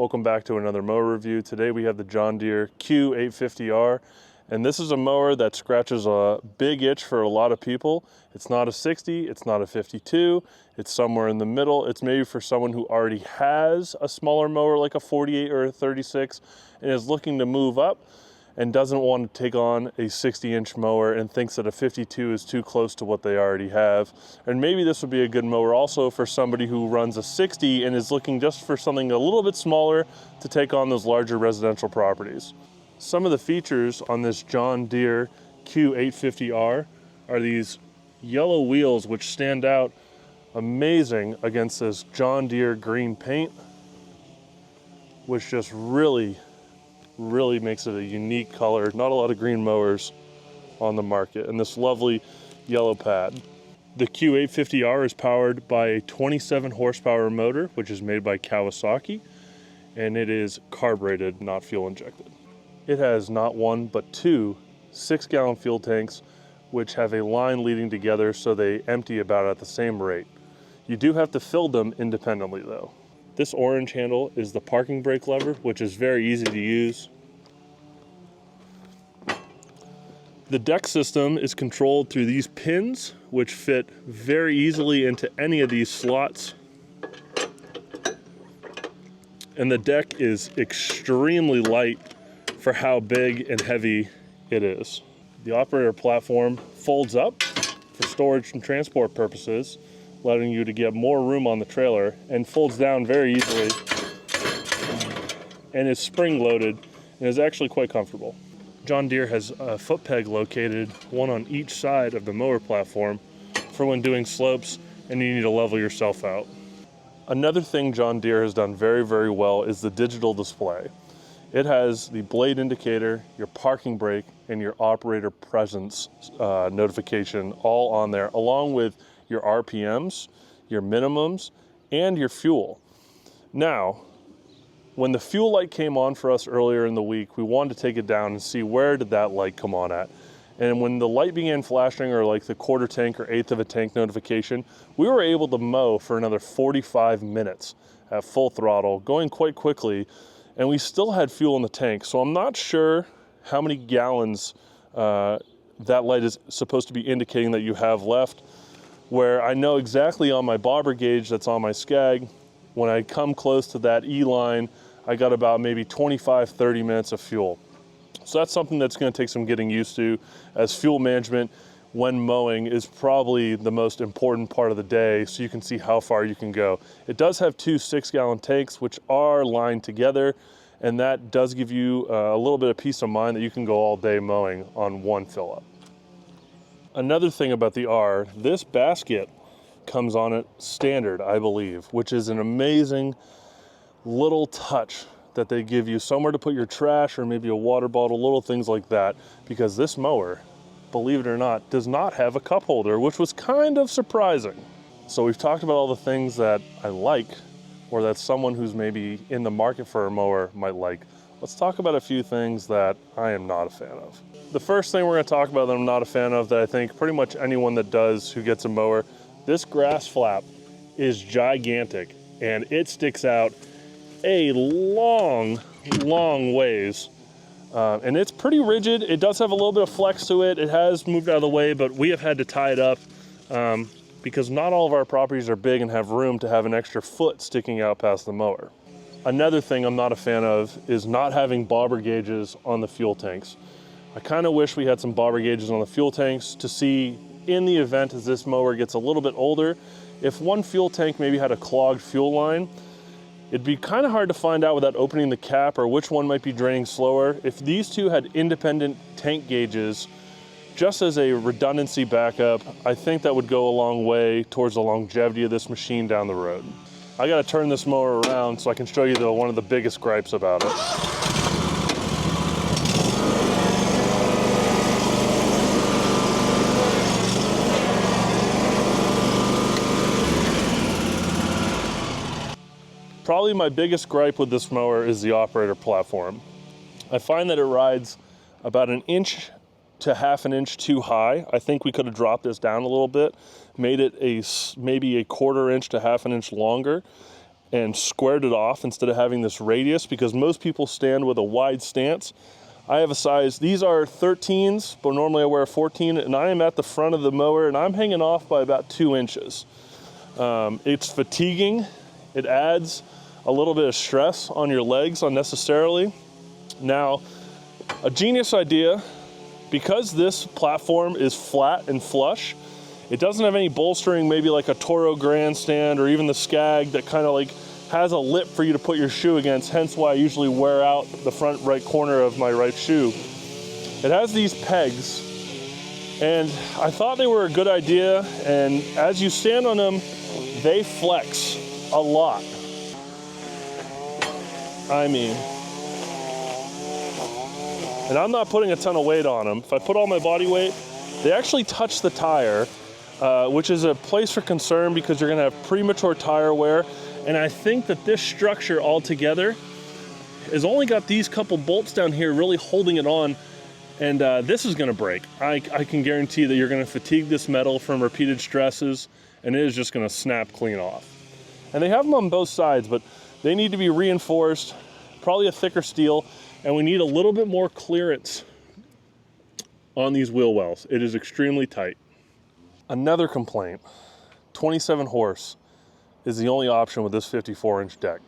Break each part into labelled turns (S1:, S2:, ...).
S1: Welcome back to another mower review. Today we have the John Deere Q850R, and this is a mower that scratches a big itch for a lot of people. It's not a 60, it's not a 52, it's somewhere in the middle. It's maybe for someone who already has a smaller mower like a 48 or a 36 and is looking to move up and doesn't want to take on a 60-inch mower and thinks that a 52 is too close to what they already have. And maybe this would be a good mower also for somebody who runs a 60 and is looking just for something a little bit smaller to take on those larger residential properties. Some of the features on this John Deere Q850R are these yellow wheels which stand out amazing against this John Deere green paint, which just really makes it a unique color. Not a lot of green mowers on the market, and this lovely yellow pad. The Q850R is powered by a 27 horsepower motor, which is made by Kawasaki, and it is carbureted, not fuel injected. It has not one, but two 6-gallon fuel tanks, which have a line leading together so they empty about at the same rate. You do have to fill them independently though. This orange handle is the parking brake lever, which is very easy to use. The deck system is controlled through these pins, which fit very easily into any of these slots. And the deck is extremely light for how big and heavy it is. The operator platform folds up for storage and transport purposes, letting you to get more room on the trailer, and folds down very easily and is spring loaded and is actually quite comfortable. John Deere has a foot peg located, one on each side of the mower platform for when doing slopes and you need to level yourself out. Another thing John Deere has done very well is the digital display. It has the blade indicator, your parking brake, and your operator presence notification all on there, along with your RPMs, your minimums, and your fuel. Now, when the fuel light came on for us earlier in the week, we wanted to take it down and see where did that light come on at. And when the light began flashing, or like the quarter tank or eighth of a tank notification, we were able to mow for another 45 minutes at full throttle, going quite quickly, and we still had fuel in the tank. So I'm not sure how many gallons that light is supposed to be indicating that you have left, where I know exactly on my bobber gauge that's on my Skag, when I come close to that E line, I got about maybe 25-30 minutes of fuel. So that's something that's going to take some getting used to, as fuel management when mowing is probably the most important part of the day, so you can see how far you can go. It does have two 6-gallon tanks which are lined together, and that does give you a little bit of peace of mind that you can go all day mowing on one fill up. Another thing about the R, this basket comes on it standard, I believe, which is an amazing little touch that they give you, somewhere to put your trash or maybe a water bottle, little things like that, because this mower, believe it or not, does not have a cup holder, which was kind of surprising. So we've talked about all the things that I like, or that someone who's maybe in the market for a mower might like. Let's talk about a few things that I am not a fan of. The first thing we're going to talk about that I'm not a fan of, that I think pretty much anyone that does who gets a mower, this grass flap is gigantic and it sticks out a long ways. And it's pretty rigid. It does have a little bit of flex to it. It has moved out of the way, but we have had to tie it up because not all of our properties are big and have room to have an extra foot sticking out past the mower. Another thing I'm not a fan of is not having bobber gauges on the fuel tanks. I kind of wish we had some bobber gauges on the fuel tanks to see, in the event as this mower gets a little bit older, if one fuel tank maybe had a clogged fuel line, it'd be kind of hard to find out without opening the cap or which one might be draining slower. If these two had independent tank gauges, just as a redundancy backup, I think that would go a long way towards the longevity of this machine down the road. I gotta turn this mower around so I can show you one of the biggest gripes about it. Probably my biggest gripe with this mower is the operator platform. I find that it rides about 1 inch to half an inch too high. I think we could have dropped this down a little bit, made it maybe a 1/4 inch to half an inch longer, and squared it off instead of having this radius, because most people stand with a wide stance. I have a size, these are 13s, but normally I wear a 14, and I am at the front of the mower and I'm hanging off by about 2 inches. It's fatiguing. It adds a little bit of stress on your legs unnecessarily. Now, a genius idea, because this platform is flat and flush, it doesn't have any bolstering, maybe like a Toro Grandstand or even the Skag that kind of like has a lip for you to put your shoe against, hence why I usually wear out the front right corner of my right shoe. It has these pegs, and I thought they were a good idea, and as you stand on them, they flex a lot. I mean, and I'm not putting a ton of weight on them. If I put all my body weight, they actually touch the tire, which is a place for concern because you're gonna have premature tire wear. And I think that this structure altogether has only got these couple bolts down here really holding it on, and this is gonna break. I can guarantee that you're gonna fatigue this metal from repeated stresses, and it is just gonna snap clean off. And they have them on both sides, but they need to be reinforced, probably a thicker steel, and we need a little bit more clearance on these wheel wells. It is extremely tight. Another complaint, 27 horse is the only option with this 54-inch deck.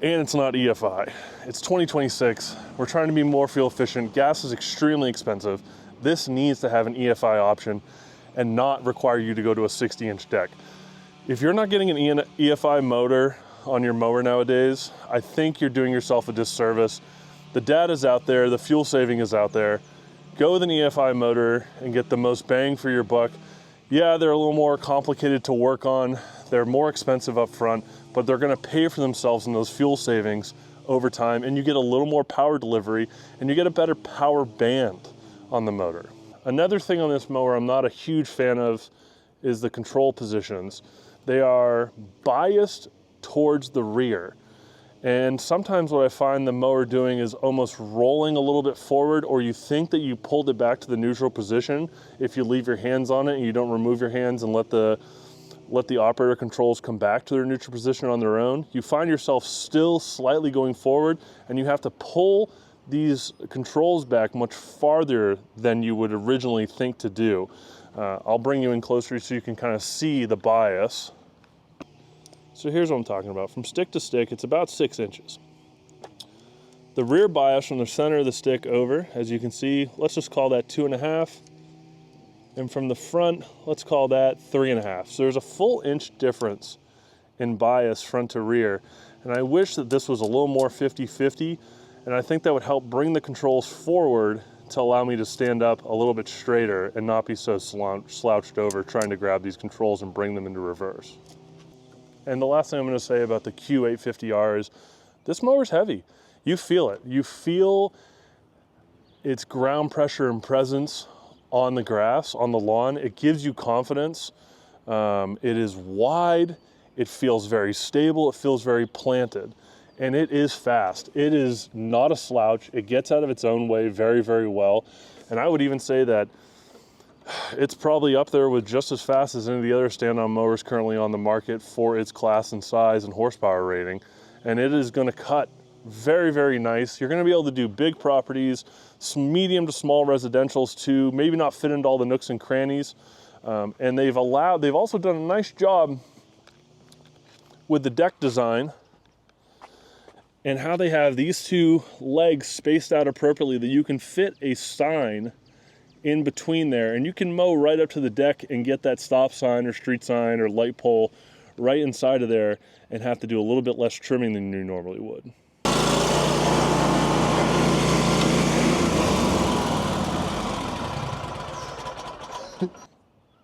S1: And it's not EFI. It's 2026. We're trying to be more fuel efficient. Gas is extremely expensive. This needs to have an EFI option and not require you to go to a 60-inch deck. If you're not getting an EFI motor on your mower nowadays, I think you're doing yourself a disservice. The data's out there, the fuel saving is out there. Go with an EFI motor and get the most bang for your buck. Yeah, they're a little more complicated to work on. They're more expensive up front, but they're gonna pay for themselves in those fuel savings over time, and you get a little more power delivery, and you get a better power band on the motor. Another thing on this mower I'm not a huge fan of is the control positions. They are biased towards the rear. And sometimes what I find the mower doing is almost rolling a little bit forward, or you think that you pulled it back to the neutral position if you leave your hands on it and you don't remove your hands and let the operator controls come back to their neutral position on their own. You find yourself still slightly going forward, and you have to pull these controls back much farther than you would originally think to do. I'll bring you in closer so you can kind of see the bias. So here's what I'm talking about. From stick to stick, it's about 6 inches. The rear bias from the center of the stick over, as you can see, let's just call that 2.5. And from the front, let's call that 3.5. So there's a full inch difference in bias front to rear. And I wish that this was a little more 50-50, and I think that would help bring the controls forward to allow me to stand up a little bit straighter and not be so slouched over trying to grab these controls and bring them into reverse. And the last thing I'm going to say about the Q850R is this mower's heavy. You feel it. You feel its ground pressure and presence on the grass, on the lawn. It gives you confidence. It is wide. It feels very stable. It feels very planted. And it is fast. It is not a slouch. It gets out of its own way very, very well. And I would even say that it's probably up there with just as fast as any of the other stand-on mowers currently on the market for its class and size and horsepower rating. And it is going to cut very, very nice. You're going to be able to do big properties, medium to small residentials too, maybe not fit into all the nooks and crannies. And they've also done a nice job with the deck design and how they have these two legs spaced out appropriately that you can fit a sign in between there, and you can mow right up to the deck and get that stop sign or street sign or light pole right inside of there and have to do a little bit less trimming than you normally would.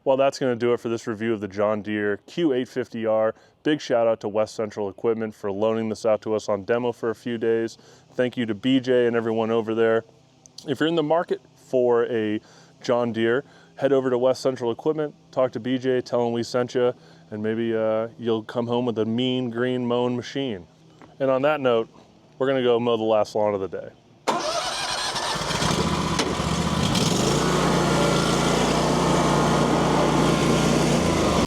S1: Well, that's going to do it for this review of the John Deere Q850R. Big shout out to West Central Equipment for loaning this out to us on demo for a few days. Thank you to BJ and everyone over there. If you're in the market for a John Deere, head over to West Central Equipment, talk to BJ, tell him we sent you, and maybe you'll come home with a mean green mowing machine. And on that note, we're going to go mow the last lawn of the day.